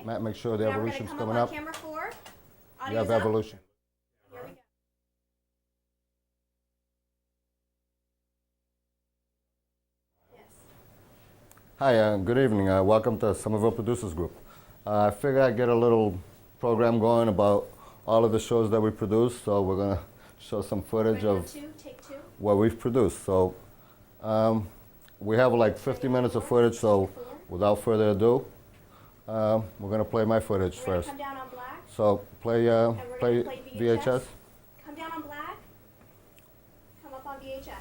Matt, make sure the now evolution's we're coming up. up. Camera 4. You have evolution. Here we go. Yes. Hi, good evening. Welcome to Somerville Producers Group. I figured I'd get a little program going about all of the shows that we produce, so we're going to show some footage of Take two. what we've produced. So we have like 50 minutes of footage, so without further ado, we're going to play my footage first. Come down on black. So play VHS. Come down on black. Come up on VHS.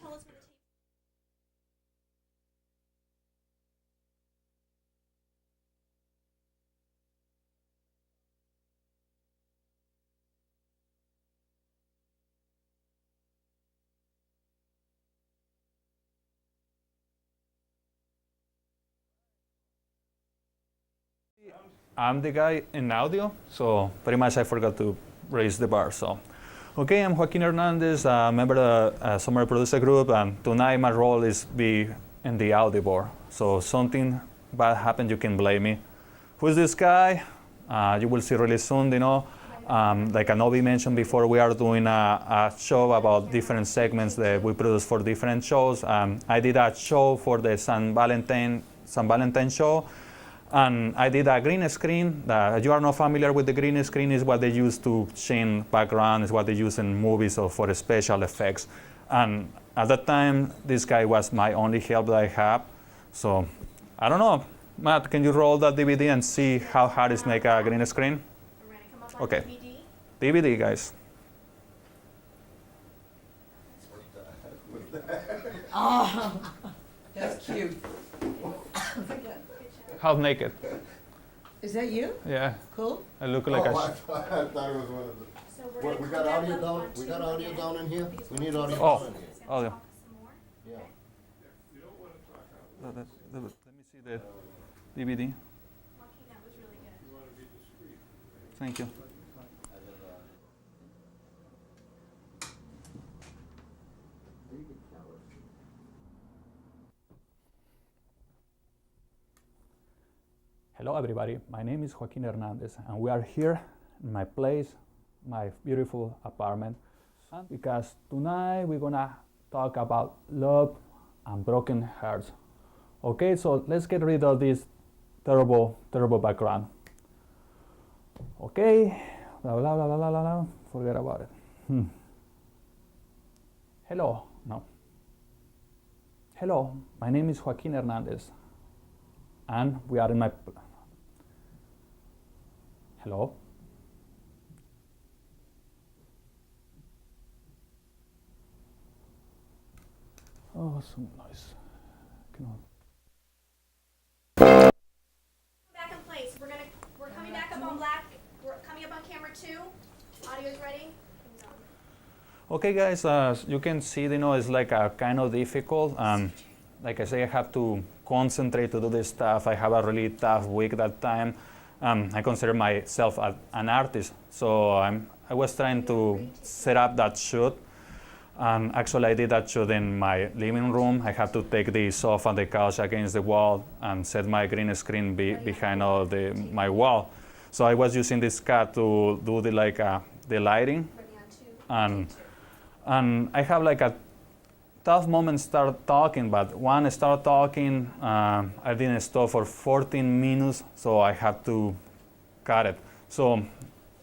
Tell us what it takes. I'm the guy in audio, so pretty much I forgot to raise the bar. So, okay, I'm Joaquin Hernandez, a member of the Somerville Producer Group, and tonight my role is be in the audio board. So if something bad happened, you can blame me. Who's this guy? You will see really soon, you know. Like Anobi mentioned before, we are doing a show about different segments that we produce for different shows. I did a show for the San Valentine show. And I did a green screen. You are not familiar with the green screen, is what they use to change background, is what they use in movies or for special effects. And at that time, this guy was my only help that I have. So I don't know. Matt, can you roll that DVD and see how hard it is to make a green screen? I'm ready to come up on Okay. DVD. DVD, guys. Oh, that's cute. Half naked. Is that you? Yeah, Cool. I look like I a. thought it was one of the. So we're What, gonna we come got back audio up down? on We two got audio again. down in here? We need audio Oh. down in here. Audio. Some more. Yeah. Let me see the DVD. Joaquin, that was really good. Thank you. Hello everybody, my name is Joaquin Hernandez and we are here in my place, my beautiful apartment, because tonight we're gonna talk about love and broken hearts. Okay, so let's get rid of this terrible background. Okay, blah blah blah blah blah blah, forget about it. Hello, no. Hello, my name is Joaquin Hernandez and we are in my hello. Oh, some noise. Come on. Back in place. We're coming back up on black. We're coming up on camera 2. Audio's ready. Okay, guys. As you can see, you know, it's like a kind of difficult. Like I say, I have to concentrate to do this stuff. I have a really tough week that time. I consider myself an artist, so I was trying to set up that shoot, and actually I did that shoot in my living room. I had to take the sofa and the couch against the wall and set my green screen behind all my wall. So I was using this cat to do the lighting, and I have like a tough moment start talking, but when I start talking, I didn't stop for 14 minutes, so I had to cut it. So,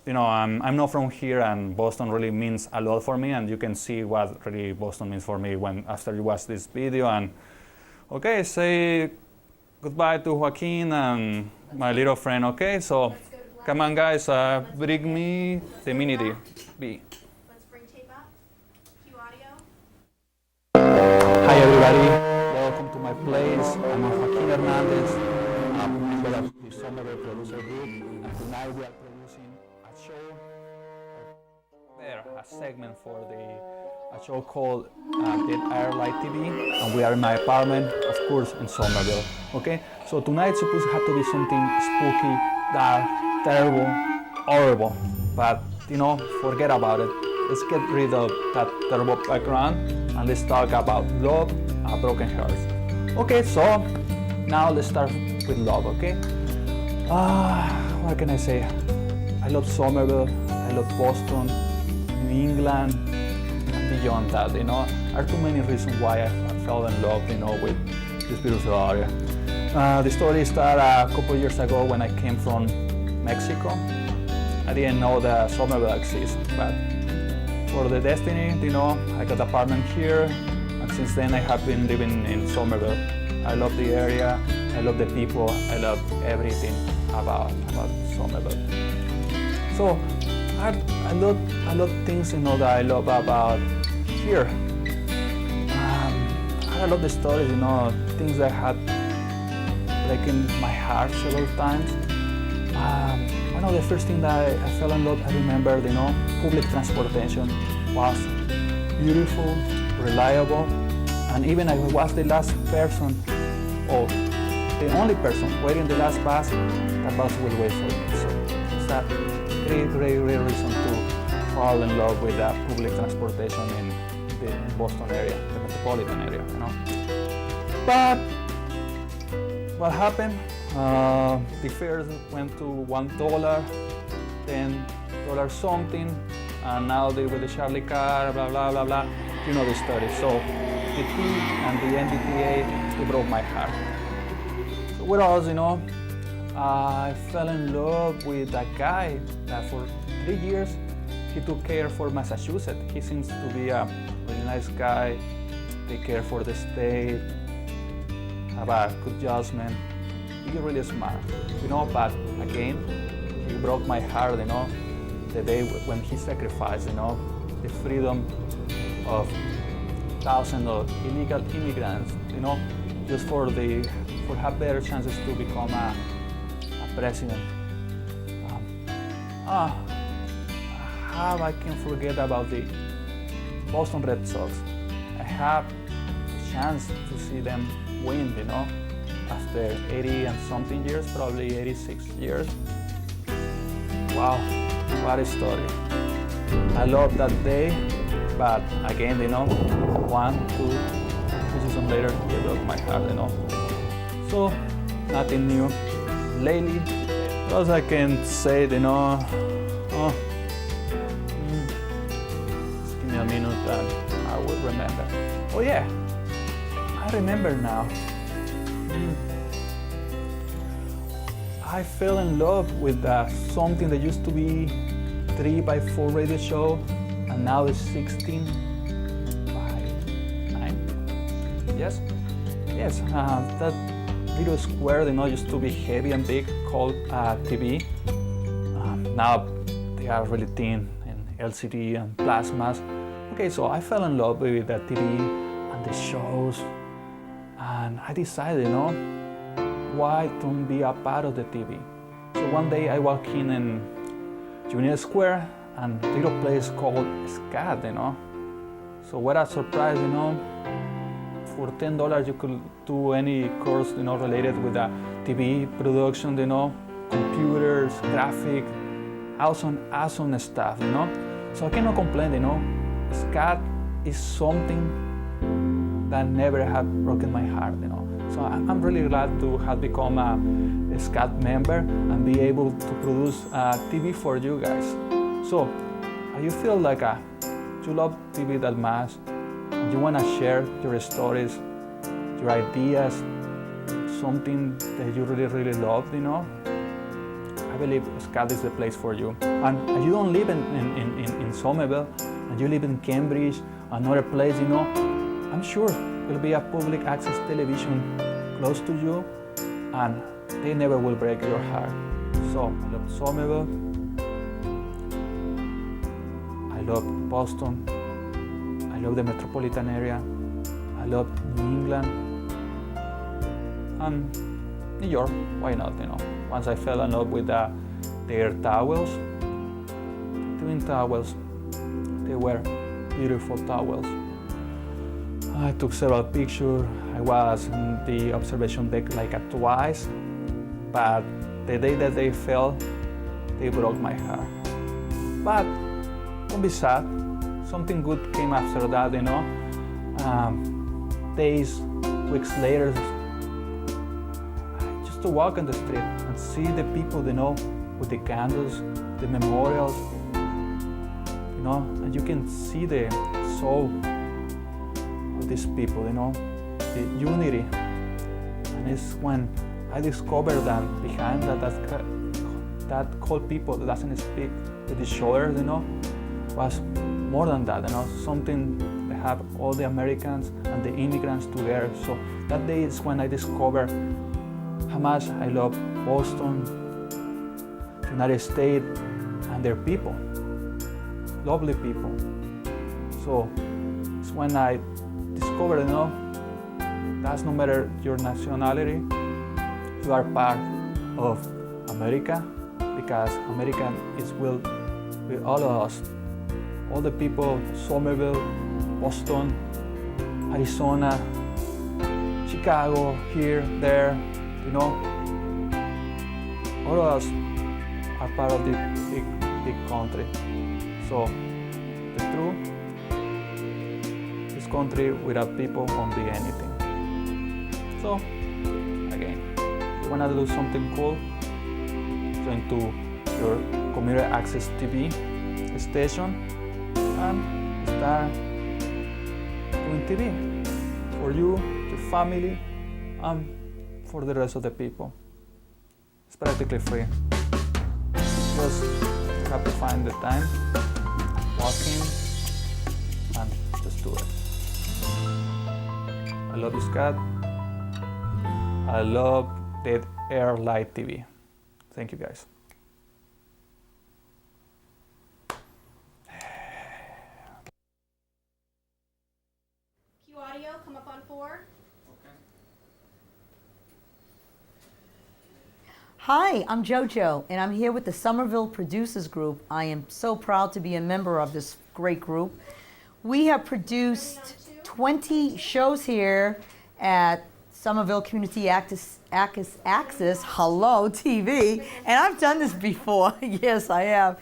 you know, I'm not from here, and Boston really means a lot for me, and you can see what really Boston means for me after you watch this video. And okay, say goodbye to Joaquin and my little friend. Okay, so come on, guys, bring me the Mini D. B. Let's bring tape up. Cue audio. Hi everybody, welcome to my place. I'm Joaquin Hernandez. I'm a member of the Somerville Producer Group, and tonight we are producing a show, a segment for a show called Dead Air Light TV, and we are in my apartment, of course, in Somerville. Okay, so tonight's supposed to have to be something spooky, dark, terrible, horrible, but you know, forget about it. Let's get rid of that terrible background and let's talk about love and broken hearts. Okay, so now let's start with love, okay? What can I say? I love Somerville, I love Boston, New England, and beyond that, you know. There are too many reasons why I fell in love, you know, with this beautiful area. The story started a couple years ago when I came from Mexico. I didn't know that Somerville exists, but for the destiny, you know, I got an apartment here, and since then I have been living in Somerville. I love the area, I love the people, I love everything about Somerville. So I love things, you know, that I love about here. I love the stories, you know, things that had breaking my heart several times. One of the first things that I fell in love, I remember, you know, public transportation was beautiful, reliable, and even I was the last person, or the only person waiting the last bus, that bus will wait for me. So it's a great reason to fall in love with public transportation in the Boston area, the metropolitan area, you know. But what happened? The fares went to $1, then $1 something, and now they with the Charlie car, blah blah blah blah. You know the story. So the T and the NDTA, they broke my heart. So what else, you know? I fell in love with a guy that for 3 years he took care for Massachusetts. He seems to be a really nice guy, take care for the state, have a good judgment. He's really smart, you know, but again, he broke my heart, you know, the day when he sacrificed, you know, the freedom of thousands of illegal immigrants, you know, just for have better chances to become a president. How I can forget about the Boston Red Sox. I have a chance to see them win, you know, after 80 and something years, probably 86 years. Wow, what a story. I love that day, but again, you know, 1, 2 seasons later, they broke my heart, you know. So, nothing new. Lately, as I can say, you know, just give me a minute and I will remember. Oh yeah, I remember now. I fell in love with something that used to be 3x4 radio show, and now it's 16 by 9. Yes, that little square, you know, used to be heavy and big, called TV. Now they are really thin and LCD and plasmas. Okay, so I fell in love with the TV and the shows, and I decided, you know, why don't be a part of the TV? So one day I walk in Union Square, and a little place called SCATV, you know. So what a surprise, you know. For $10 you could do any course, you know, related with the TV production, you know, computers, graphic, awesome staff, you know. So I cannot complain, you know. SCAT is something that never have broken my heart, you know. So I'm really glad to have become a SCAT member and be able to produce TV for you guys. So you feel like you love TV that much, and you want to share your stories, your ideas, something that you really love, you know, I believe SCAT is the place for you. And you don't live in Somerville, and you live in Cambridge, another place, you know, I'm sure there'll be a public access television close to you, and they never will break your heart. So I love Somerville, I love Boston, I love the metropolitan area, I love New England, and New York, why not, you know. Once I fell in love with their towels, twin towels, they were beautiful towels. I took several pictures. I was in the observation deck like twice, but the day that they fell, they broke my heart. But don't be sad. Something good came after that, you know. Days, weeks later, just to walk on the street and see the people, you know, with the candles, the memorials, you know, and you can see the soul of these people, you know, the unity. And it's when I discovered that behind that cold people that doesn't speak with each other, you know, was more than that, you know, something that have all the Americans and the immigrants together. So that day is when I discovered how much I love Boston, the United States, and their people, lovely people. So it's when I discovered, you know, that's no matter your nationality, you are part of America, because America is with all of us, all the people, Somerville, Boston, Arizona, Chicago, here, there, you know, all of us are part of the big country. So the truth, this country without people won't be anything. So again, you wanna do something cool, join to your community access TV station and start doing TV for you, your family, and for the rest of the people. It's practically free. Just have to find the time, walk in, and just do it. I love you, SCAT. I love Dead Air Light TV. Thank you, guys. Cue audio, come up on 4. Hi, I'm JoJo, and I'm here with the Somerville Producers Group. I am so proud to be a member of this great group. We have produced 20 shows here at Somerville Community Access Hello TV, and I've done this before. Yes, I have.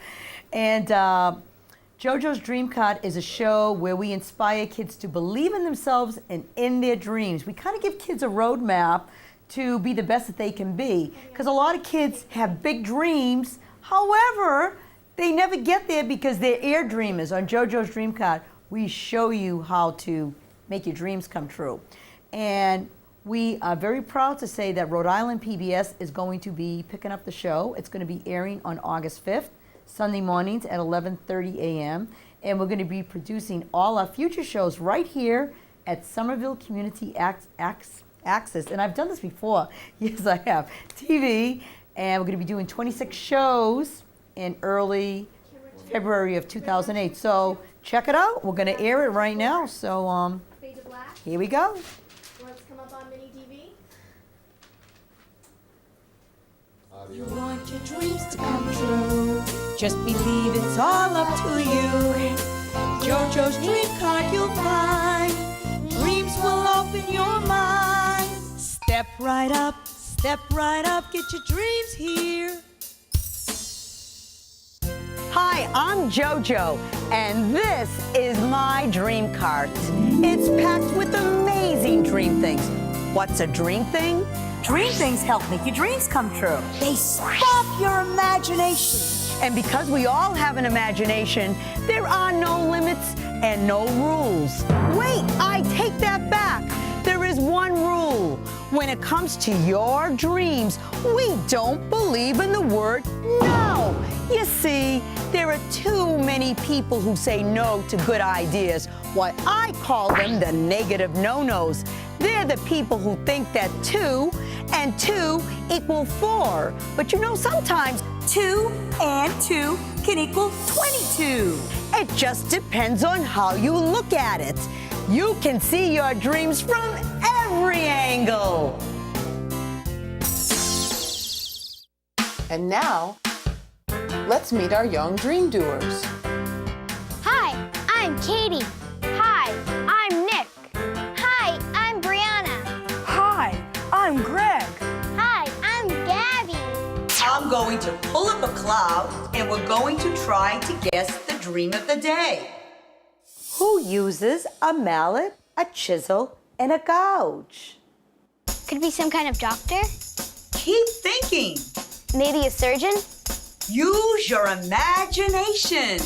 And JoJo's Dream Card is a show where we inspire kids to believe in themselves and in their dreams. We kind of give kids a roadmap to be the best that they can be, because a lot of kids have big dreams. However, they never get there because they're air dreamers. On JoJo's Dream Card, we show you how to make your dreams come true. And we are very proud to say that Rhode Island PBS is going to be picking up the show. It's going to be airing on August 5th, Sunday mornings at 11:30 a.m. And we're going to be producing all our future shows right here at Somerville Community Access. And I've done this before. Yes, I have. TV. And we're going to be doing 26 shows in early February of 2008. So check it out. We're going to air it right now. So Fade to black. here we go. Let's come up on mini DV. You want your dreams to come true. Just believe it's all up to you. JoJo's Dream Card you'll find. Dreams will open your mind. Step right up, get your dreams here. Hi, I'm JoJo, and this is my dream cart. It's packed with amazing dream things. What's a dream thing? Dream things help make your dreams come true. They spark your imagination. And because we all have an imagination, there are no limits and no rules. Wait, I take that back. There is one rule. When it comes to your dreams, we don't believe in the word no. You see, there are too many people who say no to good ideas. What I call them the negative no-nos. They're the people who think that 2 and 2 equal 4. But you know, sometimes 2 and 2 can equal 22. It just depends on how you look at it. You can see your dreams from every angle. And now, let's meet our young dream doers. Hi, I'm Katie. Hi, I'm Nick. Hi, I'm Brianna. Hi, I'm Greg. Hi, I'm Gabby. I'm going to pull up a cloud, and we're going to try to guess the dream of the day. Who uses a mallet, a chisel, and a gouge? Could be some kind of doctor? Keep thinking. Maybe a surgeon? Use your imagination.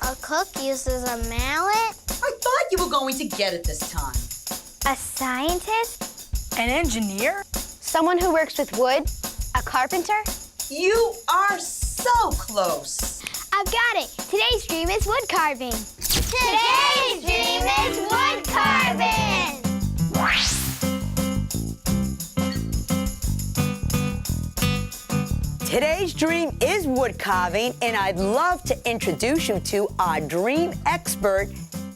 A cook uses a mallet? I thought you were going to get it this time. A scientist? An engineer? Someone who works with wood? A carpenter? You are so close. I've got it. Today's dream is wood carving. Today's dream is wood carving. Today's dream is wood carving, and I'd love to introduce you to our dream expert,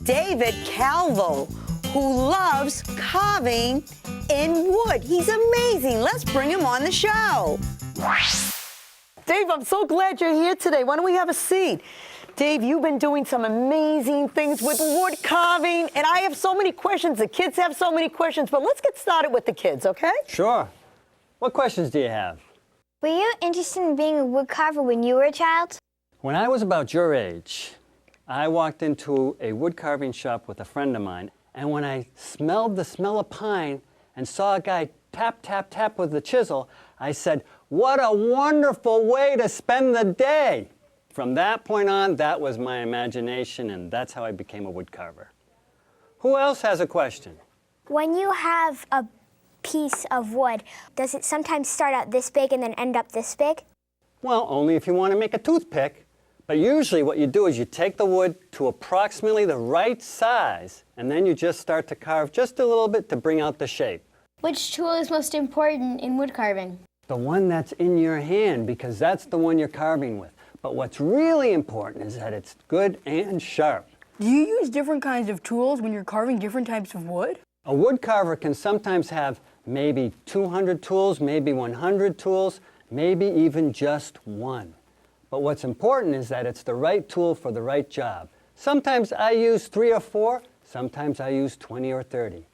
David Calvo, who loves carving in wood. He's amazing. Let's bring him on the show. Dave, I'm so glad you're here today. Why don't we have a seat? Dave, you've been doing some amazing things with wood carving, and I have so many questions. The kids have so many questions, but let's get started with the kids, okay? Sure. What questions do you have? Were you interested in being a wood carver when you were a child? When I was about your age, I walked into a wood carving shop with a friend of mine, and when I smelled the smell of pine and saw a guy tap, tap, tap with the chisel, I said, "What a wonderful way to spend the day." From that point on, that was my imagination, and that's how I became a wood carver. Who else has a question? When you have a piece of wood, does it sometimes start out this big and then end up this big? Well, only if you want to make a toothpick. But usually what you do is you take the wood to approximately the right size, and then you just start to carve just a little bit to bring out the shape. Which tool is most important in wood carving? The one that's in your hand, because that's the one you're carving with. But what's really important is that it's good and sharp. Do you use different kinds of tools when you're carving different types of wood? A wood carver can sometimes have maybe 200 tools, maybe 100 tools, maybe even just one. But what's important is that it's the right tool for the right job. Sometimes I use 3 or 4, sometimes I use 20 or 30.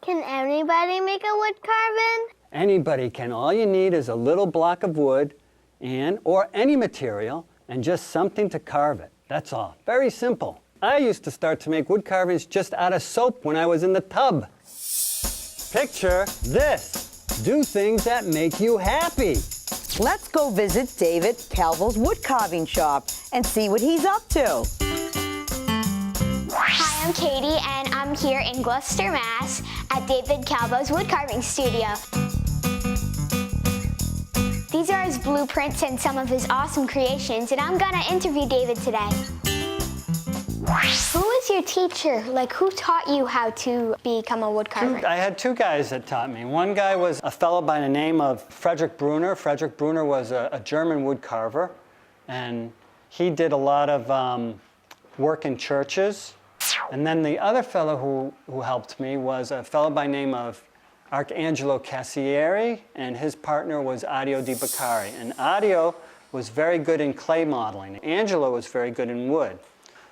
Can anybody make a wood carving? Anybody can. All you need is a little block of wood or any material and just something to carve it. That's all. Very simple. I used to start to make wood carvings just out of soap when I was in the tub. Picture this. Do things that make you happy. Let's go visit David Calvo's wood carving shop and see what he's up to. Hi, I'm Katie, and I'm here in Gloucester, Mass. at David Calvo's wood carving studio. These are his blueprints and some of his awesome creations, and I'm gonna interview David today. Who was your teacher? Like, who taught you how to become a wood carver? I had two guys that taught me. One guy was a fellow by the name of Frederick Brunner. Frederick Brunner was a German wood carver, and he did a lot of work in churches. And then the other fellow who helped me was a fellow by the name of Arcangelo Cassieri, and his partner was Adio Di Baccari. And Adio was very good in clay modeling. Angelo was very good in wood.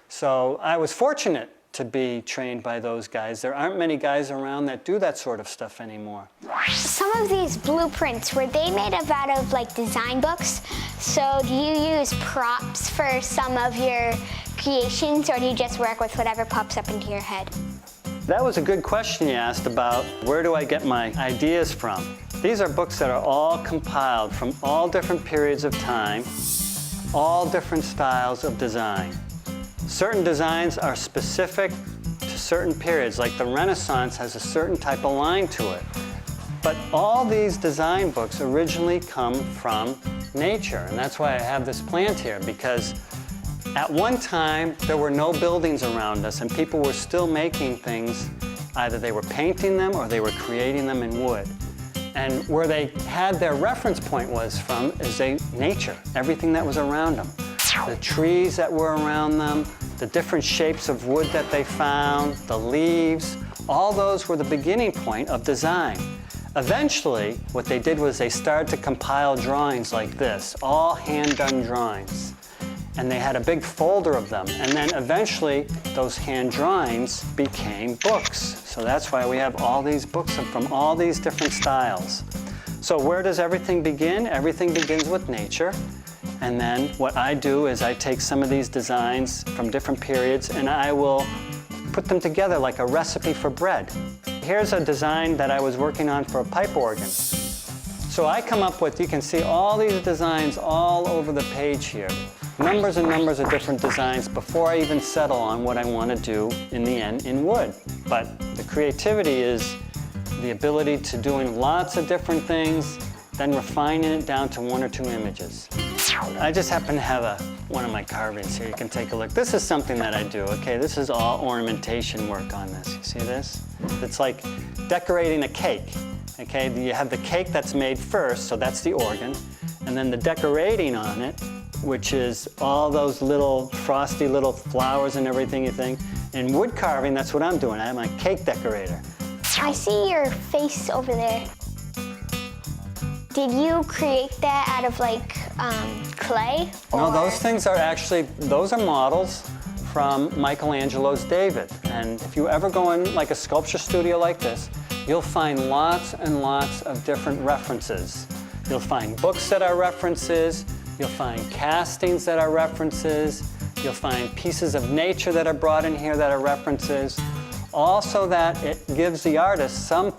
So I was fortunate to be trained by those guys. There aren't many guys around that do that sort of stuff anymore. Some of these blueprints, were they made out of like design books? So do you use props for some of your creations, or do you just work with whatever pops up into your head? That was a good question you asked about where do I get my ideas from. These are books that are all compiled from all different periods of time, all different styles of design. Certain designs are specific to certain periods, like the Renaissance has a certain type of line to it. But all these design books originally come from nature, and that's why I have this plant here, because at one time there were no buildings around us and people were still making things, either they were painting them or they were creating them in wood. And where they had their reference point was from is nature, everything that was around them. The trees that were around them, the different shapes of wood that they found, the leaves, all those were the beginning point of design. Eventually, what they did was they started to compile drawings like this, all hand-done drawings. And they had a big folder of them. And then eventually, those hand drawings became books. So that's why we have all these books from all these different styles. So where does everything begin? Everything begins with nature. And then what I do is I take some of these designs from different periods and I will put them together like a recipe for bread. Here's a design that I was working on for a pipe organ. So I come up with, you can see all these designs all over the page here. Numbers and numbers of different designs before I even settle on what I want to do in the end in wood. But the creativity is the ability to doing lots of different things, then refining it down to 1 or 2 images. I just happen to have one of my carvings here. You can take a look. This is something that I do, okay? This is all ornamentation work on this. You see this? It's like decorating a cake, okay? You have the cake that's made first, so that's the organ, and then the decorating on it, which is all those little frosty little flowers and everything you think. In wood carving, that's what I'm doing. I'm a cake decorator. I see your face over there. Did you create that out of like clay? No, those things are actually, those are models from Michelangelo's David. And if you ever go in like a sculpture studio like this, you'll find lots and lots of different references. You'll find books that are references, you'll find castings that are references, you'll find pieces of nature that are brought in here that are references. Also that it gives the artist some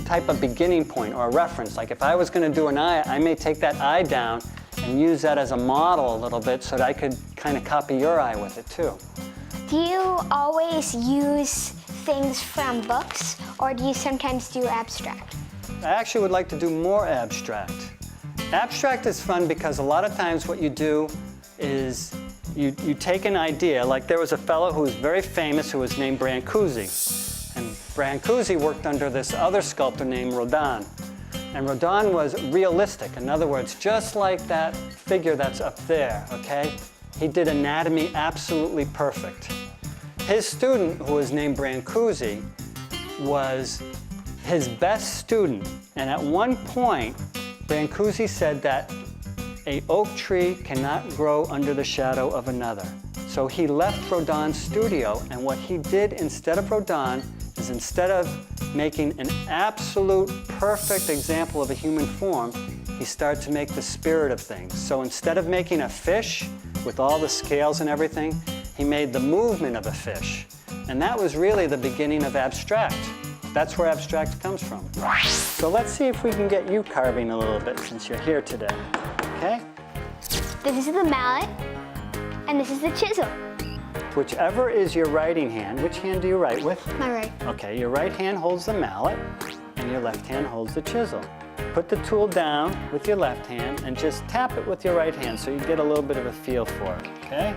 type of beginning point or a reference. Like if I was going to do an eye, I may take that eye down and use that as a model a little bit so that I could kind of copy your eye with it too. Do you always use things from books, or do you sometimes do abstract? I actually would like to do more abstract. Abstract is fun because a lot of times what you do is you take an idea, like there was a fellow who was very famous who was named Brancusi. And Brancusi worked under this other sculptor named Rodin. And Rodin was realistic. In other words, just like that figure that's up there, okay? He did anatomy absolutely perfect. His student, who was named Brancusi, was his best student. And at one point, Brancusi said that an oak tree cannot grow under the shadow of another. So he left Rodin's studio, and what he did instead of Rodin is instead of making an absolute perfect example of a human form, he started to make the spirit of things. So instead of making a fish with all the scales and everything, he made the movement of a fish. And that was really the beginning of abstract. That's where abstract comes from. So let's see if we can get you carving a little bit since you're here today. Okay? This is the mallet, and this is the chisel. Whichever is your writing hand, which hand do you write with? My right. Okay, your right hand holds the mallet, and your left hand holds the chisel. Put the tool down with your left hand and just tap it with your right hand so you get a little bit of a feel for it, okay?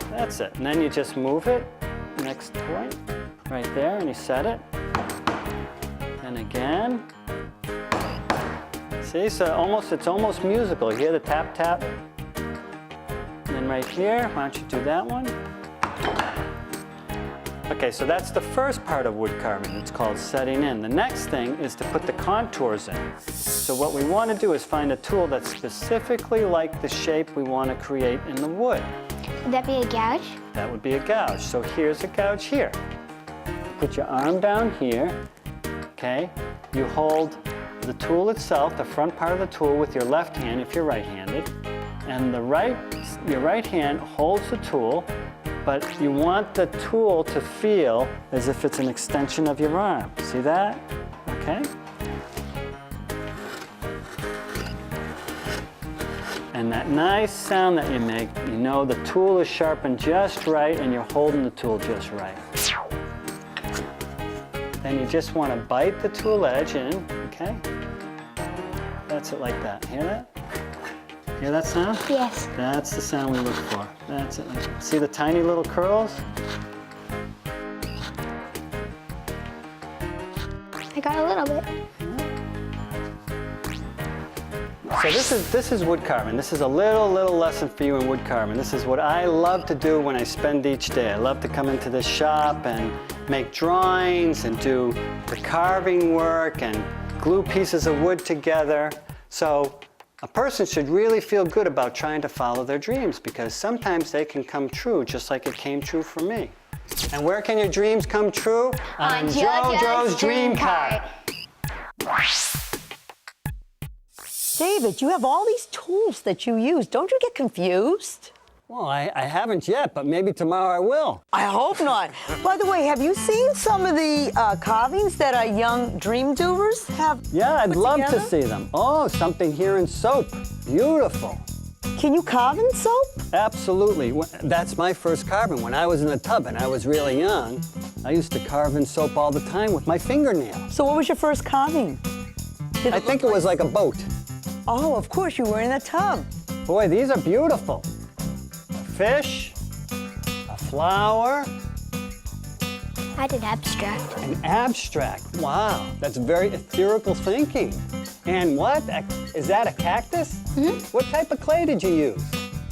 That's it. And then you just move it, next point, right there, and you set it. And again. See, so it's almost musical. You hear the tap, tap. And then right here, why don't you do that one? Okay, so that's the first part of wood carving. It's called setting in. The next thing is to put the contours in. So So what we want to do is find a tool that's specifically like the shape we want to create in the wood. Would that be a gouge? That would be a gouge. So here's a gouge here. Put your arm down here, okay? You hold the tool itself, the front part of the tool, with your left hand if you're right-handed, and your right hand holds the tool, but you want the tool to feel as if it's an extension of your arm. See that? Okay? And that nice sound that you make, you know the tool is sharpened just right and you're holding the tool just right. Then you just want to bite the tool edge in, okay? That's it like that. Hear that? Hear that sound? Yes. That's the sound we look for. That's it. See the tiny little curls? I got a little bit. So this is wood carving. This is a little lesson for you in wood carving. This is what I love to do when I spend each day. I love to come into this shop and make drawings and do the carving work and glue pieces of wood together. So a person should really feel good about trying to follow their dreams because sometimes they can come true just like it came true for me. And where can your dreams come true? On JoJo's Dream Cart. David, you have all these tools that you use. Don't you get confused? Well, I haven't yet, but maybe tomorrow I will. I hope not. By the way, have you seen some of the carvings that our young dream doers have Yeah, I'd put love together? to see them. Oh, something here in soap. Beautiful. Can you carve in soap? Absolutely. That's my first carving. When I was in the tub and I was really young, I used to carve in soap all the time with my fingernail. So what was your first carving? I think it was like a boat. Oh, of course, you were in a tub. Boy, these are beautiful. A fish, a flower, I did abstract. an abstract. Wow, that's very ethereal thinking. And what? Is that a cactus? Mm-hmm. What type of clay did you use?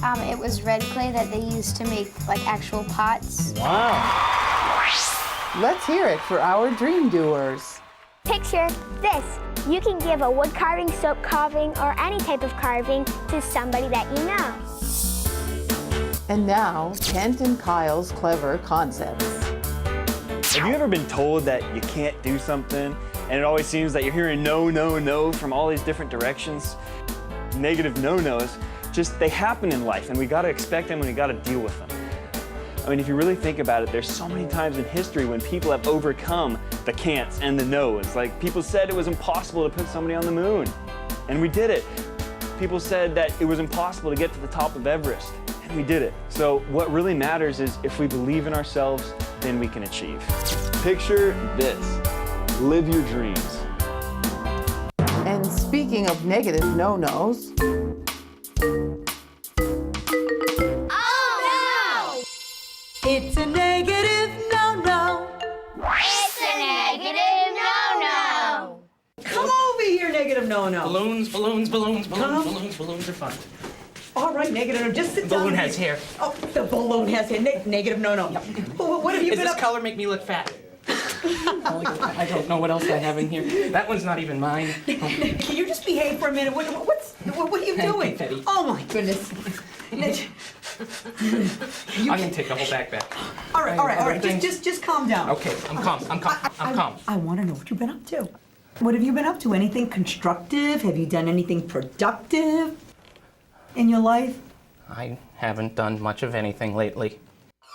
It was red clay that they used to make like actual pots. Wow. Let's hear it for our dream doers. Picture this. You can give a wood carving, soap carving, or any type of carving to somebody that you know. And now, Kent and Kyle's clever concepts. Have you ever been told that you can't do something and it always seems that you're hearing no, no, no from all these different directions? Negative no-nos, just they happen in life and we gotta expect them and we gotta deal with them. I mean, if you really think about it, there's so many times in history when people have overcome the can'ts and the no's. Like people said it was impossible to put somebody on the moon, and we did it. People said that it was impossible to get to the top of Everest, and we did it. So what really matters is if we believe in ourselves, then we can achieve. Picture this, live your dreams. And speaking of negative no-nos, It's a negative no-no. It's a negative no-no. Come over here, negative no-no. Balloons are fun. All right, negative no. Just sit down. Balloon has hair. Oh, the balloon has hair. Negative no-no. What have you Is been this up? color make me look fat? I don't know what else I have in here. That one's not even mine. Can you just behave for a minute? What are you doing? Confetti. Oh my goodness. I'm gonna take the whole bag back. All right. Just calm down. Okay, I'm calm. I'm calm. I want to know what you've been up to. What have you been up to? Anything constructive? Have you done anything productive in your life? I haven't done much of anything lately.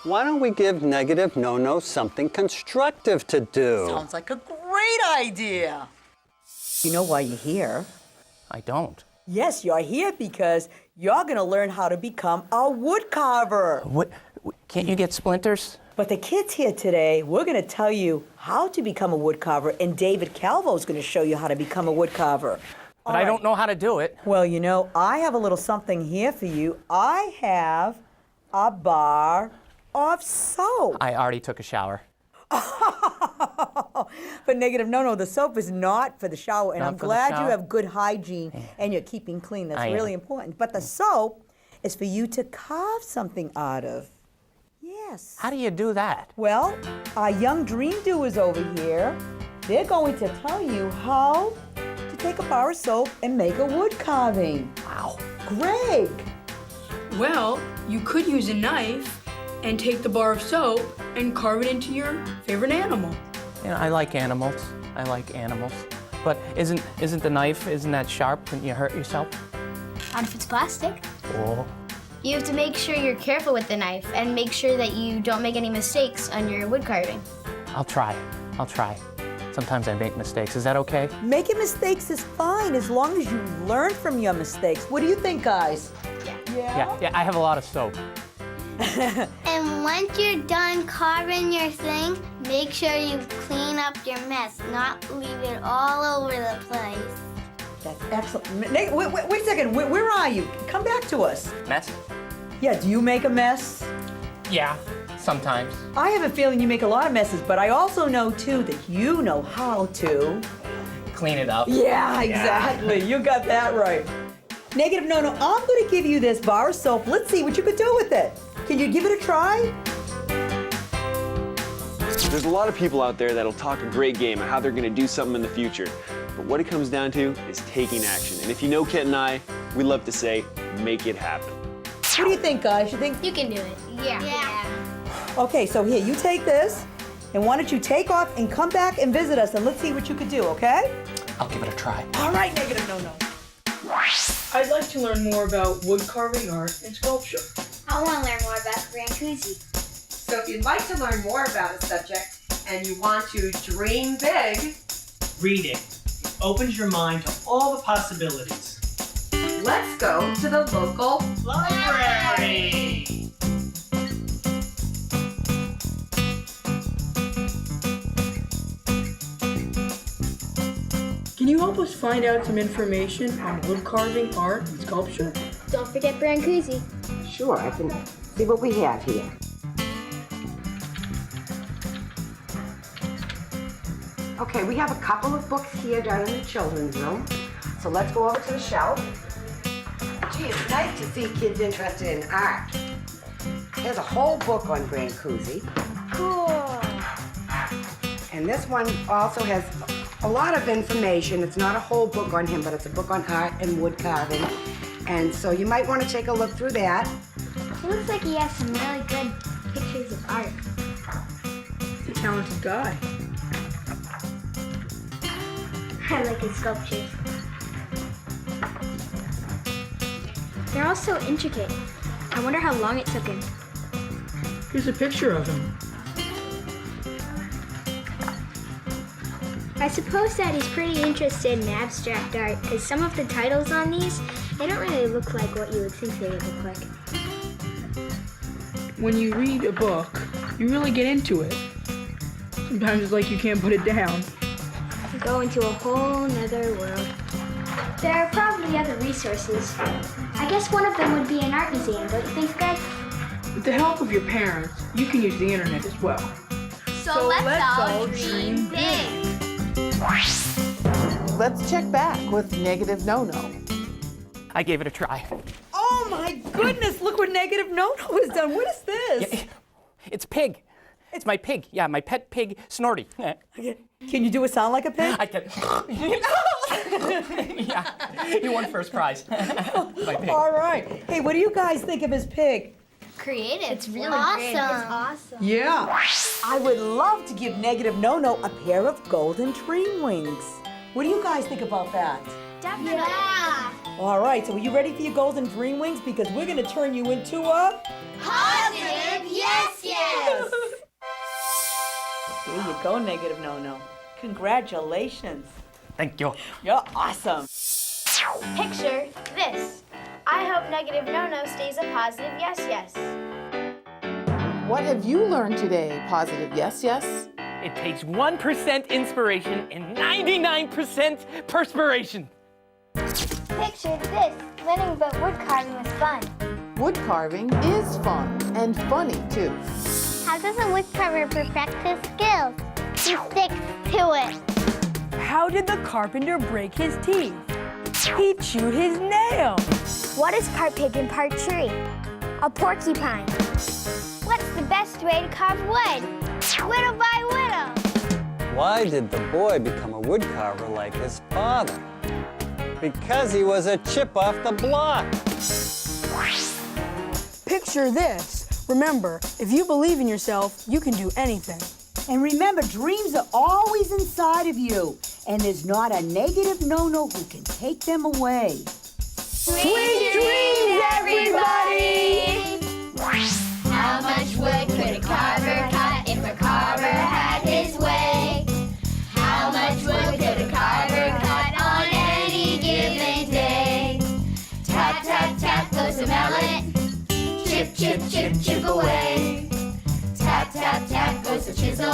Why don't we give negative no-no something constructive to do? Sounds like a great idea. You know why you're here? I don't. Yes, you're here because you're going to learn how to become a wood carver. What? Can't you get splinters? But the kids here today, we're going to tell you how to become a wood carver, and David Calvo is going to show you how to become a wood carver. But I don't know how to do it. Well, you know, I have a little something here for you. I have a bar of soap. I already took a shower. But negative no, the soap is not for the shower, and Not I'm for the glad you shower? have good hygiene and you're keeping clean. That's I am. really important. But the soap is for you to carve something out of. Yes. How do you do that? Well, our young dream doers over here, they're going to tell you how to take a bar of soap and make a wood carving? Wow. Greg! Well, you could use a knife and take the bar of soap and carve it into your favorite animal. You know, I like animals. But isn't the knife, isn't that sharp? Couldn't you hurt yourself? Not if it's plastic. Oh. You have to make sure you're careful with the knife and make sure that you don't make any mistakes on your wood carving. I'll try. Sometimes I make mistakes. Is that okay? Making mistakes is fine as long as you learn from your mistakes. What do you think, guys? Yeah, I have a lot of soap. And once you're done carving your thing, make sure you clean up your mess, not leave it all over the place. That's excellent. Wait a second. Where are you? Come back to us. Mess? Yeah, do you make a mess? Yeah, sometimes. I have a feeling you make a lot of messes, but I also know, too, that you know how to... Clean it up. Yeah, exactly. You got that right. Negative no-no, I'm going to give you this bar of soap. Let's see what you could do with it. Can you give it a try? There's a lot of people out there that'll talk a great game of how they're going to do something in the future. But what it comes down to is taking action. And if you know Kent and I, we love to say, make it happen. What do you think, guys? You think? You can do it. Yeah. Okay, so here, you take this, and why don't you take off and come back and visit us, and let's see what you could do, okay? I'll give it a try. All right, negative no-no. I'd like to learn more about wood carving art and sculpture. I want to learn more about Brancusi. So if you'd like to learn more about a subject and you want to dream big, Reading opens your mind to all the possibilities. let's go to the local Library! Can you help us find out some information on wood carving, art, and sculpture? Don't forget Brancusi. Sure, I can see what we have here. Okay, we have a couple of books here down in the children's room. So let's go over to the shelf. Gee, it's nice to see kids interested in art. There's a whole book on Brancusi. Cool. And this one also has a lot of information. It's not a whole book on him, but it's a book on art and wood carving. And so you might want to take a look through that. He looks like he has some really good pictures of art. He's a talented guy. I like his sculptures. They're all so intricate. I wonder how long it took him. Here's a picture of him. I suppose that he's pretty interested in abstract art, because some of the titles on these, they don't really look like what you would think they would look like. When you read a book, you really get into it. Sometimes it's like you can't put it down. You go into a whole nother world. There are probably other resources. I guess one of them would be an art museum, don't you think, Greg? With the help of your parents, you can use the internet as well. So let's all dream big. Let's check back with negative no-no. I gave it a try. Oh my goodness, look what negative no-no has done. What is this? Yeah, it's Pig. It's my pig. Yeah, my pet pig, Snorty. Can you do a sound like a pig? I can. Yeah, he won first prize. My pig. All right. Hey, what do you guys think of his pig? Creative. It's really awesome. Great. It's awesome. Yeah. I would love to give negative no-no a pair of golden dream wings. What do you guys think about that? Definitely. Yeah. All right, so are you ready for your golden dream wings? Because we're going to turn you into a... Positive yes, yes. There you go, negative no-no. Congratulations. Thank you. You're awesome. Picture this. I hope negative no-no stays a positive yes, yes. What have you learned today, positive yes, yes? It takes 1% inspiration and 99% perspiration. Picture this. Learning about wood carving was fun. Wood carving is fun and funny too. How does a wood carver perfect his skills? He sticks to it. How did the carpenter break his teeth? He chewed his nail. What is part pig and part tree? A porcupine. What's the best way to carve wood? Whittle by whittle. Why did the boy become a woodcarver like his father? because he was a chip off the block. Picture this. Remember, if you believe in yourself, you can do anything. And remember, dreams are always inside of you, and there's not a negative no-no who can take them away. Sweet dreams, everybody! How much wood could a carver cut if a carver had his way? How much wood could a carver cut on any given day? Tap, tap, tap goes the mallet. Chip, chip, chip, chip away. Tap, tap, tap goes the chisel.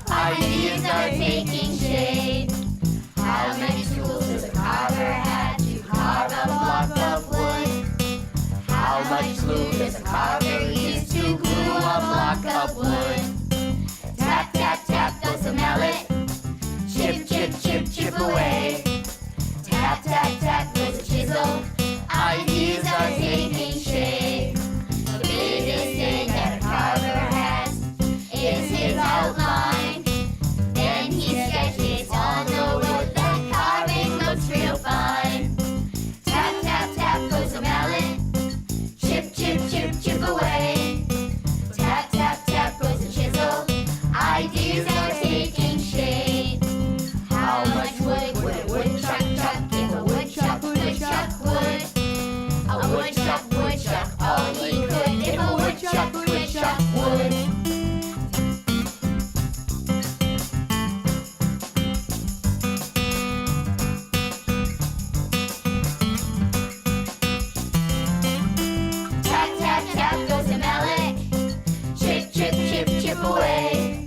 Ideas are taking shape. How many tools does a carver have to carve a block of wood? How much glue does a carver use to glue a block of wood? Tap, tap, tap goes the mallet. Chip, chip, chip, chip away. Tap, tap, tap goes the chisel. Ideas are taking shape. The biggest thing that a carver has is his outline. Then he sketches on the wood that carving looks real fine. Tap, tap, tap goes the mallet. Chip, chip, chip, chip away. Tap, tap, tap goes the chisel. Ideas are taking shape. How much wood would a woodchuck chuck if a woodchuck could chuck wood? A woodchuck all he could if a woodchuck could chuck wood. Tap, tap, tap goes the mallet. Chip, chip, chip, chip away.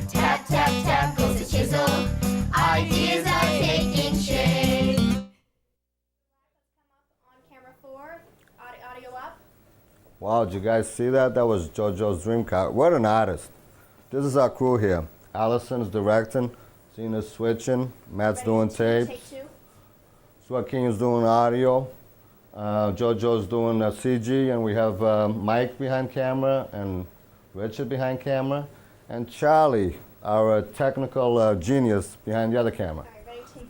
Tap, tap, tap goes the chisel. Ideas are taking shape. On camera 4, audio up. Wow, did you guys see that? That was JoJo's dream car. What an artist. This is our crew here. Allison's directing, Zena's switching, Matt's doing tapes, Take 2. Joaquin's doing audio, JoJo's doing CG, and we have Mike behind camera and Richard behind camera, and Charlie, our technical genius, behind the other camera.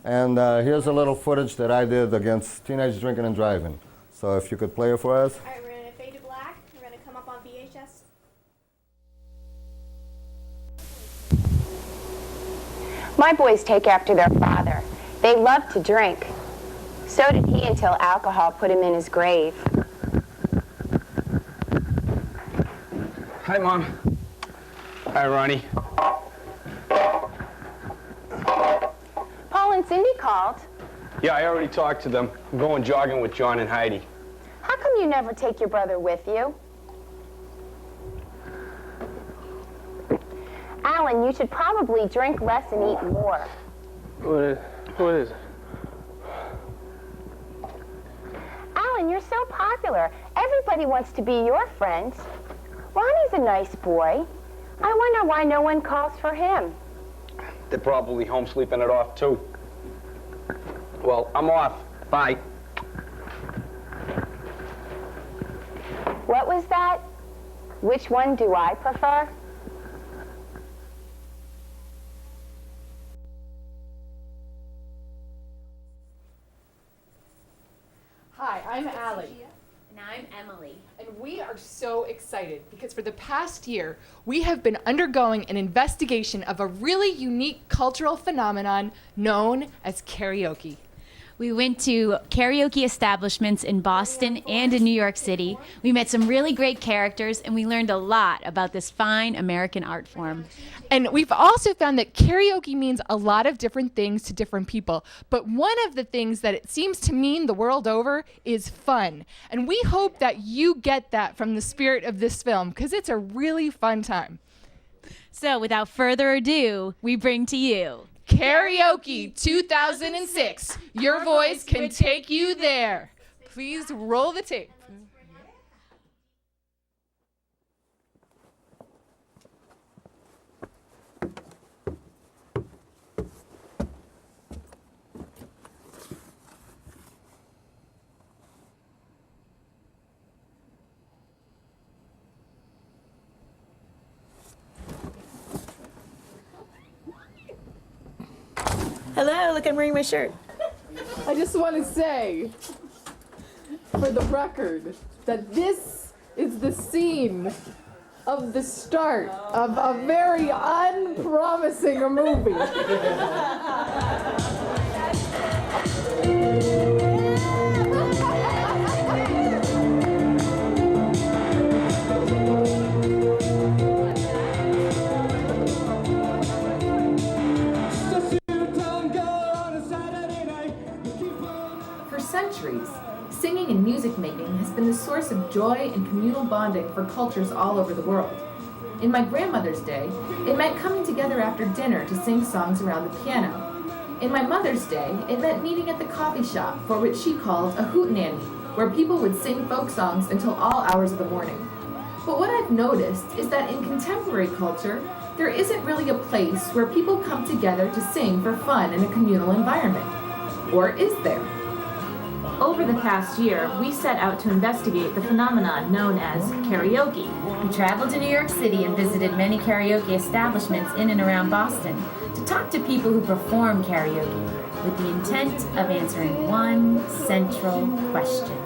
And here's a little footage that I did against teenage drinking and driving. So if you could play it for us. All right, we're going to fade to black. We're going to come up on VHS. My boys take after their father. They love to drink. So did he until alcohol put him in his grave. Hi, Mom. Hi, Ronnie. Paul and Cindy called. Yeah, I already talked to them. I'm going jogging with John and Heidi. How come you never take your brother with you? Alan, you should probably drink less and eat more. What is it? Alan, you're so popular. Everybody wants to be your friend. Ronnie's a nice boy. I wonder why no one calls for him. They're probably home sleeping it off, too. Well, I'm off. Bye. What was that? Which one do I prefer? Hi, I'm Allie. And I'm Emily. And we are so excited because for the past year, we have been undergoing an investigation of a really unique cultural phenomenon known as karaoke. We went to karaoke establishments in Boston and in New York City. We met some really great characters, and we learned a lot about this fine American art form. And we've also found that karaoke means a lot of different things to different people. But one of the things that it seems to mean the world over is fun. And we hope that you get that from the spirit of this film, because it's a really fun time. So without further ado, we bring to you Karaoke 2006. Your voice can take you there. Please roll the tape. Hello, look, I'm wearing my shirt. I just want to say, for the record, that this is the scene of the start of a very unpromising movie. For centuries, singing and music making has been the source of joy and communal bonding for cultures all over the world. In my grandmother's day, it meant coming together after dinner to sing songs around the piano. In my mother's day, it meant meeting at the coffee shop, for which she called a hootenanny, where people would sing folk songs until all hours of the morning. But what I've noticed is that in contemporary culture, there isn't really a place where people come together to sing for fun in a communal environment. Or is there? Over the past year, we set out to investigate the phenomenon known as karaoke. We traveled to New York City and visited many karaoke establishments in and around Boston to talk to people who perform karaoke with the intent of answering one central question.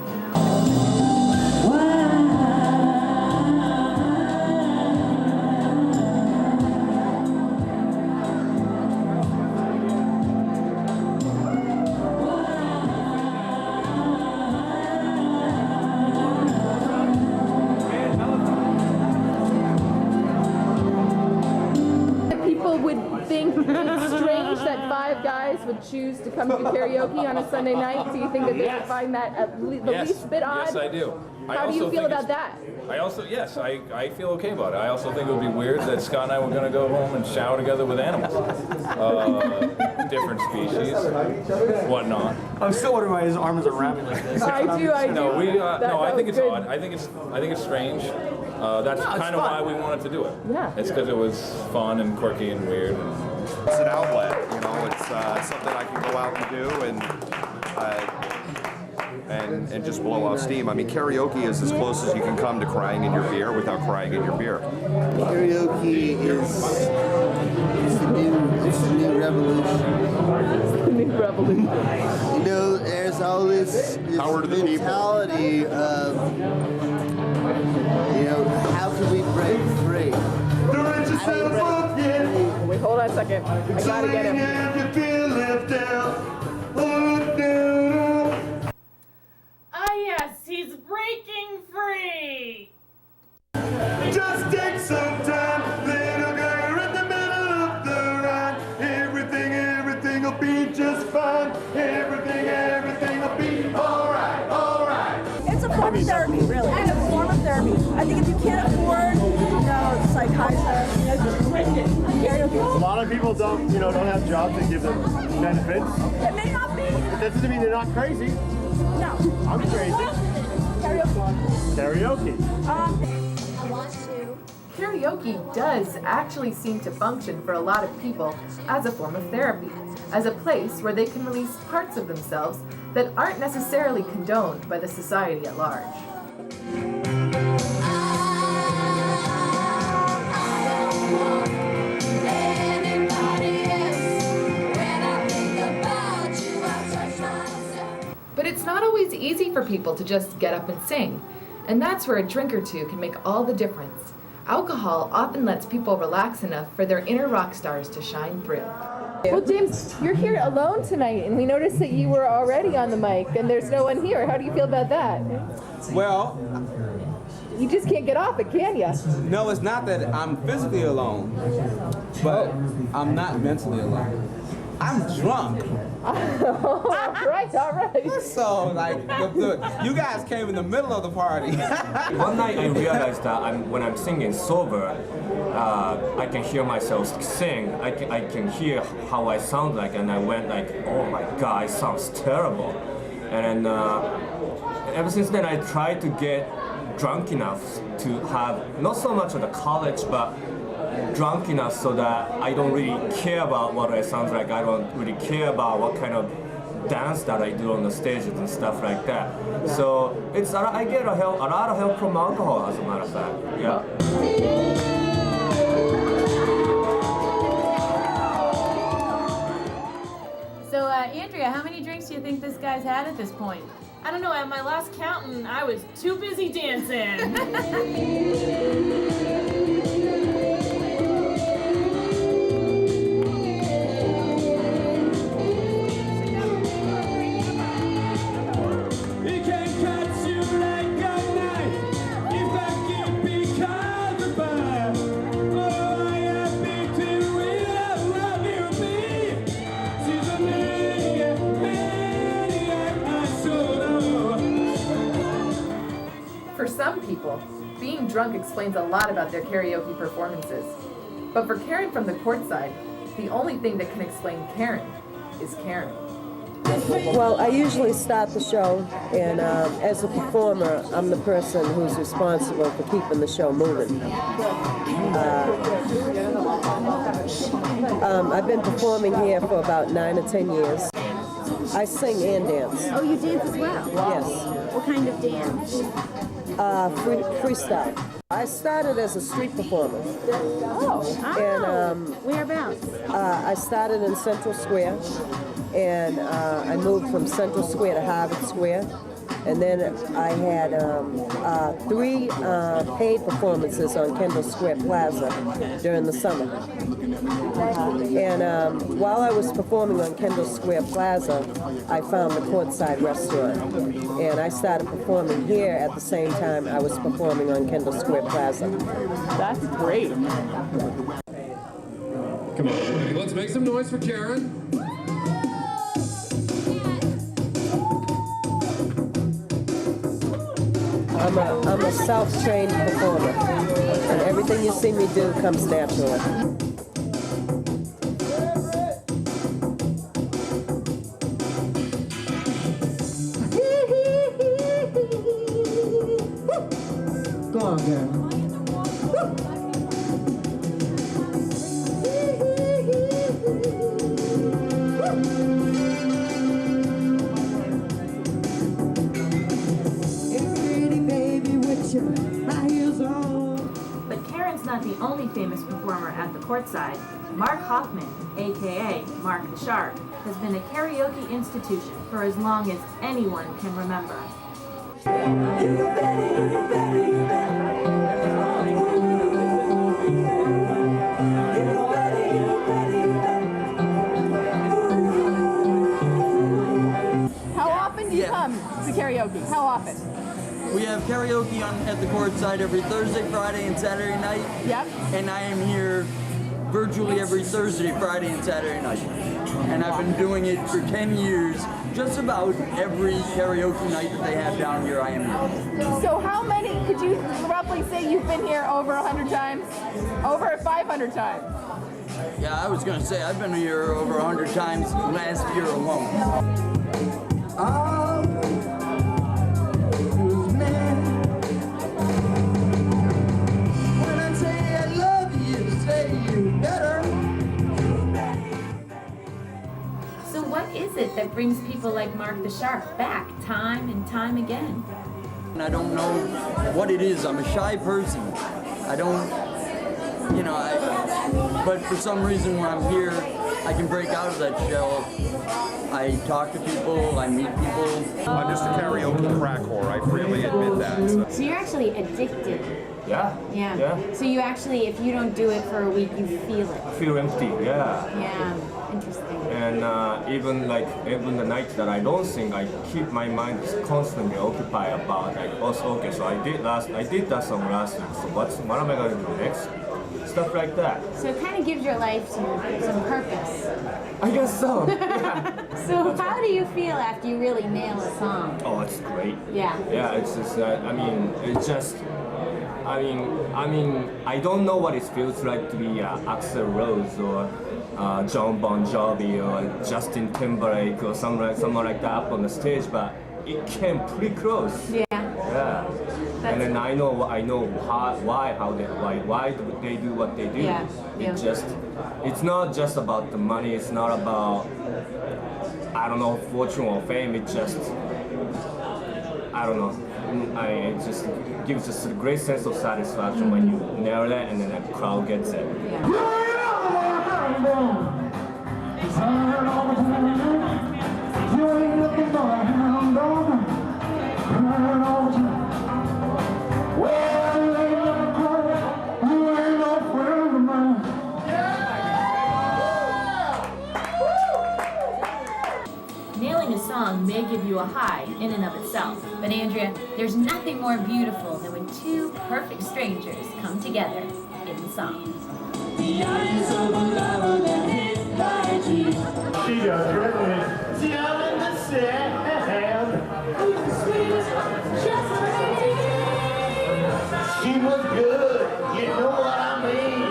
Would choose to come to karaoke on a Sunday night? Do you think that they would find that the least bit odd? Yes, I do. How do you feel about that? I feel okay about it. I also think it would be weird that Scott and I were going to go home and shower together with animals. Different species, whatnot. I'm still wondering why his arms are wrapping like this. I do. No, I think it's odd. I think it's strange. That's kind of why we wanted to do it. Yeah. It's because it was fun and quirky and weird. It's an outlet, you know. It's something I can go out and do and just blow off steam. I mean, karaoke is as close as you can come to crying in your beer without crying in your beer. Karaoke is the new revolution. It's the new revolution. You know, there's always this mentality of, you know, how can we break free? Wait, hold on a second. I gotta get him. Ah, yes, he's breaking free. Just take some time, little girl, in the middle of the ride. Everything will be just fine. Everything will be alright, alright. It's a form of therapy, really. It's a form of therapy. I think if you can't afford, psychiatrist, karaoke. A lot of people don't have jobs that give them benefits. It may not be. But that doesn't mean they're not crazy. No. I'm crazy. Karaoke. Karaoke does actually seem to function for a lot of people as a form of therapy, as a place where they can release parts of themselves that aren't necessarily condoned by the society at large. But it's not always easy for people to just get up and sing, and that's where a drink or two can make all the difference. Alcohol often lets people relax enough for their inner rock stars to shine through. Well, James, you're here alone tonight, and we noticed that you were already on the mic, and there's no one here. How do you feel about that? Well, you just can't get off it, can you? No, it's not that I'm physically alone, but I'm not mentally alone. I'm drunk. all right. So, you guys came in the middle of the party. One night I realized that when I'm singing sober, I can hear myself sing. I can hear how I sound like, and I went like, oh my God, it sounds terrible. And then ever since then, I tried to get drunk enough to have not so much of the college, but drunk enough so that I don't really care about what I sound like. I don't really care about what kind of dance that I do on the stages and stuff like that. So I get a lot of help from alcohol, as a matter of fact. Yeah. So, Andrea, how many drinks do you think this guys had at this point? I don't know, at my last counting, I was too busy dancing. For some people, being drunk explains a lot about their karaoke performances. But for Karen from the courtside, the only thing that can explain Karen is Karen. Well, I usually start the show, and as a performer, I'm the person who's responsible for keeping the show moving. I've been performing here for about 9 or 10 years. I sing and dance. Oh, you dance as well? Yes. What kind of dance? Freestyle. I started as a street performer. Oh, And whereabouts? I started in Central Square, and I moved from Central Square to Harvard Square. And then I had 3 paid performances on Kendall Square Plaza during the summer. And while I was performing on Kendall Square Plaza, I found the Courtside Restaurant. And I started performing here at the same time I was performing on Kendall Square Plaza. That's great. Come on, everybody, let's make some noise for Karen. I'm a self-trained performer, and everything you see me do comes naturally. Go on, girl. But Karen's not the only famous performer at the courtside. Mark Hoffman, aka Mark the Shark, has been a karaoke institution for as long as anyone can remember. How often do you come to karaoke? How often? We have karaoke at the courtside every Thursday, Friday, and Saturday night. Yep. And I am here virtually every Thursday, Friday, and Saturday night. And I've been doing it for 10 years. Just about every karaoke night that they have down here, I am here. So how many, could you roughly say you've been here over 100 times? Over 500 times? Yeah, I was going to say I've been here over 100 times last year alone. So what is it that brings people like Mark the Shark back time and time again? And I don't know what it is. I'm a shy person. I don't, but for some reason when I'm here, I can break out of that shell. I talk to people, I meet people. I'm just a karaoke crack whore, I freely admit that. So you're actually addicted. Yeah. Yeah. So you actually, if you don't do it for a week, you feel it. I feel empty, yeah. Yeah, interesting. And even the nights that I don't sing, I keep my mind constantly occupied about okay, so I did that song last week, so what am I gonna do next? Stuff like that. So it kind of gives your life some purpose. I guess so. So how do you feel after you really nail a song? Oh, it's great. Yeah. Yeah, it's just I don't know what it feels like to be Axl Rose or John Bon Jovi or Justin Timberlake or someone like that up on the stage, but it came pretty close. Yeah. Yeah. And then I know why do they do what they do. Yeah. It's not just about the money. It's not about fortune or fame. It just it just gives us a great sense of satisfaction when you nail it and then the crowd gets it. You ain't nothing but a hound dog. Crying all the time. Well, you ain't never cried. You ain't no friend of mine. Nailing a song may give you a high in and of itself, but Andrea, there's nothing more beautiful than when two perfect strangers come together in song. The eyes of a lover that hit by a tree. She does really. See, I'm in the sand. Who's the sweetest? Just crazy. She was good. You know what I mean.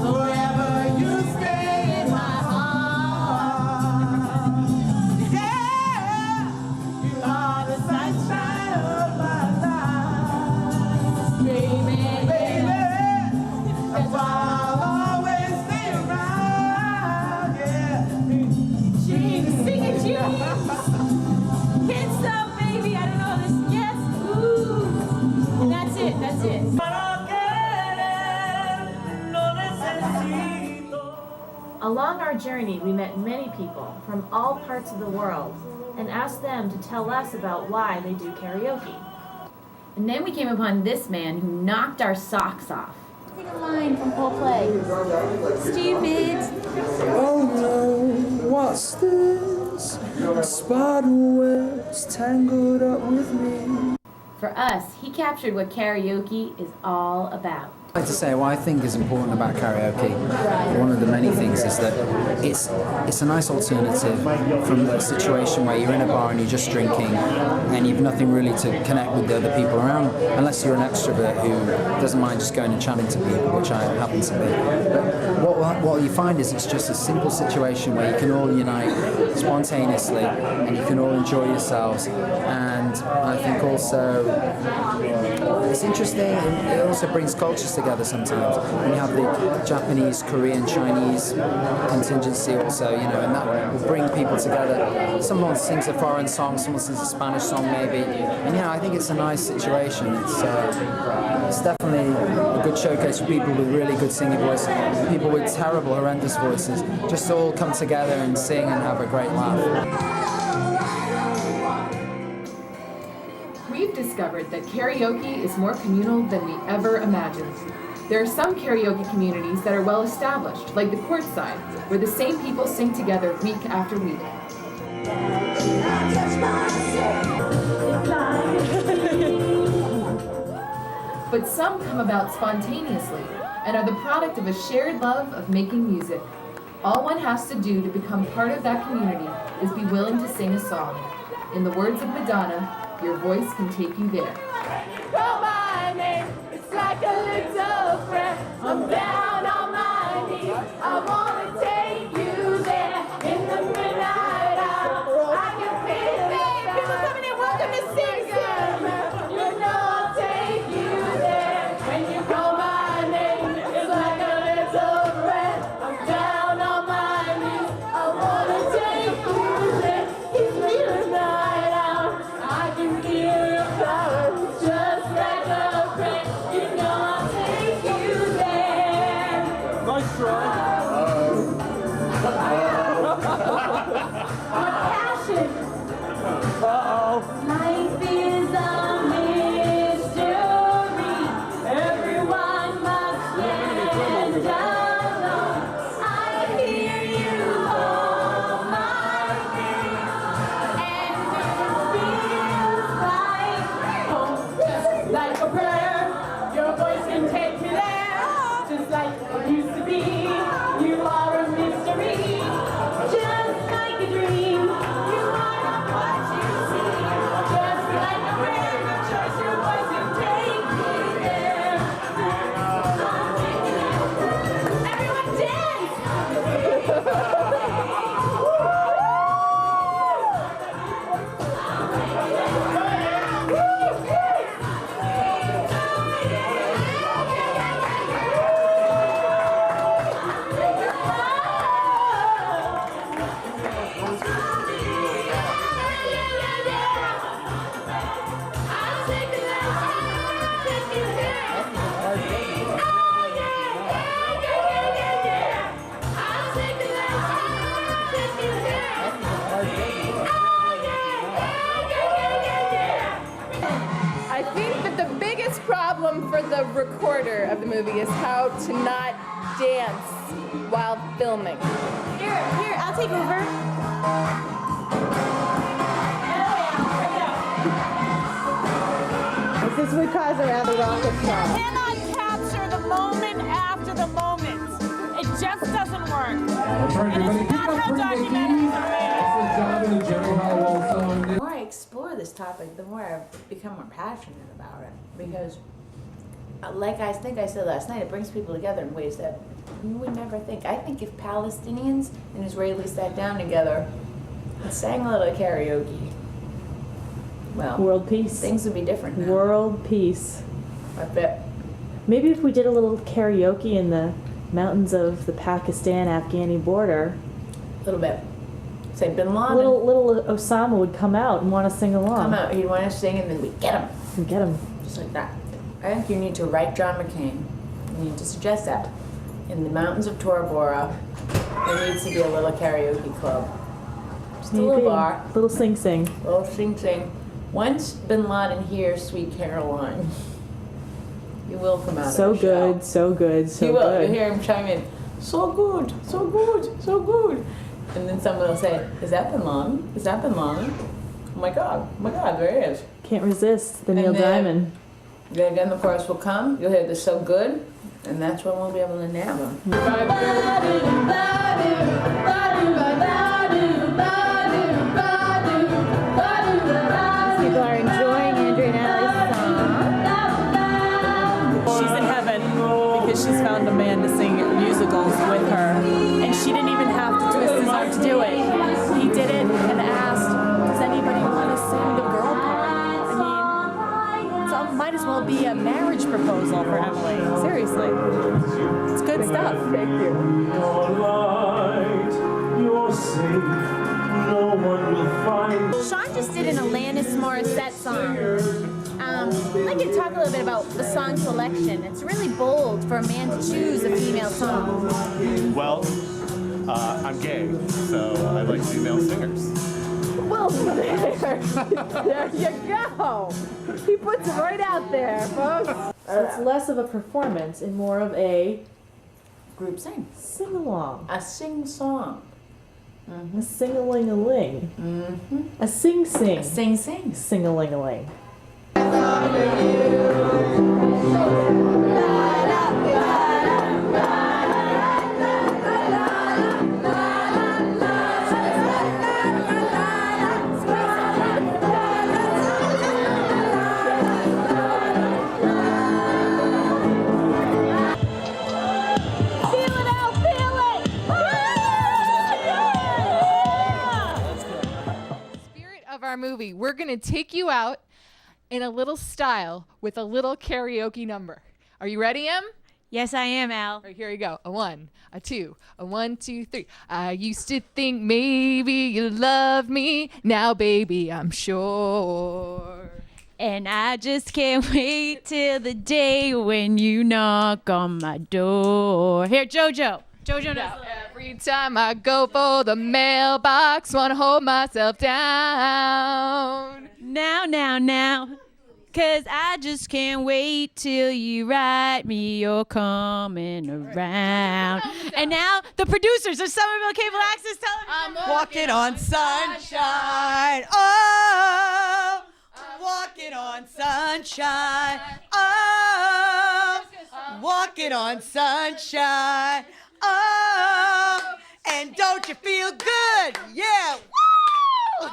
Forever you stay in my heart. Yeah, you are the sunshine of my life, baby. That's why I'll always stay around. Yeah, Jeez, sing it, Jeez. Can't stop, baby. I don't know this. Yes, ooh. And that's it. That's it. Along our journey, we met many people from all parts of the world and asked them to tell us about why they do karaoke. And then we came upon this man who knocked our socks off. Sing a line from Full Play. Stupid. Oh no, what's this? Spiderwebs tangled up with me. For us, he captured what karaoke is all about. I'd like to say what I think is important about karaoke. One of the many things is that it's a nice alternative from the situation where you're in a bar and you're just drinking and you've nothing really to connect with the other people around, unless you're an extrovert who doesn't mind just going and chatting to people, which I happen to be. But what you find is it's just a simple situation where you can all unite spontaneously and you can all enjoy yourselves. And I think also it's interesting, it also brings cultures together sometimes. When you have the Japanese, Korean, Chinese contingency also, you know, and that will bring people together. Someone sings a foreign song, someone sings a Spanish song maybe, and yeah, I think it's a nice situation. It's definitely a good showcase for people with really good singing voices, people with terrible, horrendous voices, just to all come together and sing and have a great laugh. We've discovered that karaoke is more communal than we ever imagined. There are some karaoke communities that are well established, like the Courtside, where the same people sing together week after week. But some come about spontaneously and are the product of a shared love of making music. All one has to do to become part of that community is be willing to sing a song. In the words of Madonna, your voice can take you there. Call my name, it's like a little friend. I'm down on my knees. I wanna take you there in the midnight hour. I can feel it. People coming in, welcome to Sing Sing. You know I'll take you there. When you call my name, it's like a little friend. I'm down on my knees. I wanna take you there. It's midnight hour. I can feel your power, just like a friend. You know I'll take you karaoke is how to not dance while filming. Here, I'll take over. This is what cause around the rocket song. Cannot capture the moment after the moment. It just doesn't work. And it's not how documentaries are made. The more I explore this topic, the more I become more passionate about it. Because, like I think I said last night, it brings people together in ways that you would never think. I think if Palestinians and Israelis sat down together and sang a little karaoke, well, world peace. Things would be different now. World peace. I bet. Maybe if we did a little karaoke in the mountains of the Pakistan-Afghani border. A little bit. Say Bin Laden. Little Osama would come out and want to sing along. Come out. He'd want to sing, and then we get him. And get him. Just like that. I think you need to write John McCain. You need to suggest that. In the mountains of Tora Bora, there needs to be a little karaoke club. Just a little bar. Little sing-sing. Little sing-sing. Once Bin Laden hears Sweet Caroline, you will come out So of the shell. good, so good, so You will. good. You hear him chime in, so good, so good, so good. And then someone will say, is that Bin Laden? Is that Bin Laden? Oh my God, there he is. Can't resist the Neil And then- Diamond. Then the chorus will come, you'll hear the so good, and that's when we'll be able to nab him. People are enjoying Andrea and Allie's song. She's in heaven because she's found a man to sing musicals with her. And she didn't even have to twist his arm to do it. He did it and asked, does anybody want to sing the girl part? I mean, so it might as well be a marriage proposal for Emily. Seriously. It's good stuff. Thank you. You're safe, no one will find. Sean just did an Alanis Morissette song. I'd like you to talk a little bit about the song selection. It's really bold for a man to choose a female song. Well, I'm gay, so I like female singers. Well, there you go. He puts it right out there, folks. So it's less of a performance and more of a Group sing. sing-along. A sing-song. A sing-a-ling-a-ling. A sing-sing. A sing-sing. Sing-a-ling-a-ling. Of our movie, we're going to take you out in a little style with a little karaoke number. Are you ready, Em? Yes, I am, Al. All right, here we go. A 1, a 2, a 1, 2, 3. I used to think maybe you loved me. Now, baby, I'm sure. And I just can't wait till the day when you knock on my door. Here, Jojo. Jojo knows. Every time I go for the mailbox, wanna hold myself down. Now. 'Cause I just can't wait till you write me you're coming around. And now the producers of Somerville Cable Access Television. Walking on sunshine. Oh, walking on sunshine. Oh, walking on sunshine. Oh, and don't you feel good? Yeah. Woo!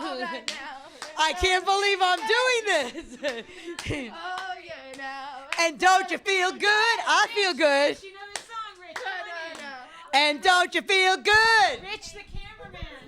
I can't believe I'm doing this. Oh, yeah, now. And don't you feel good? I feel good. And don't you feel good? Rich the cameraman.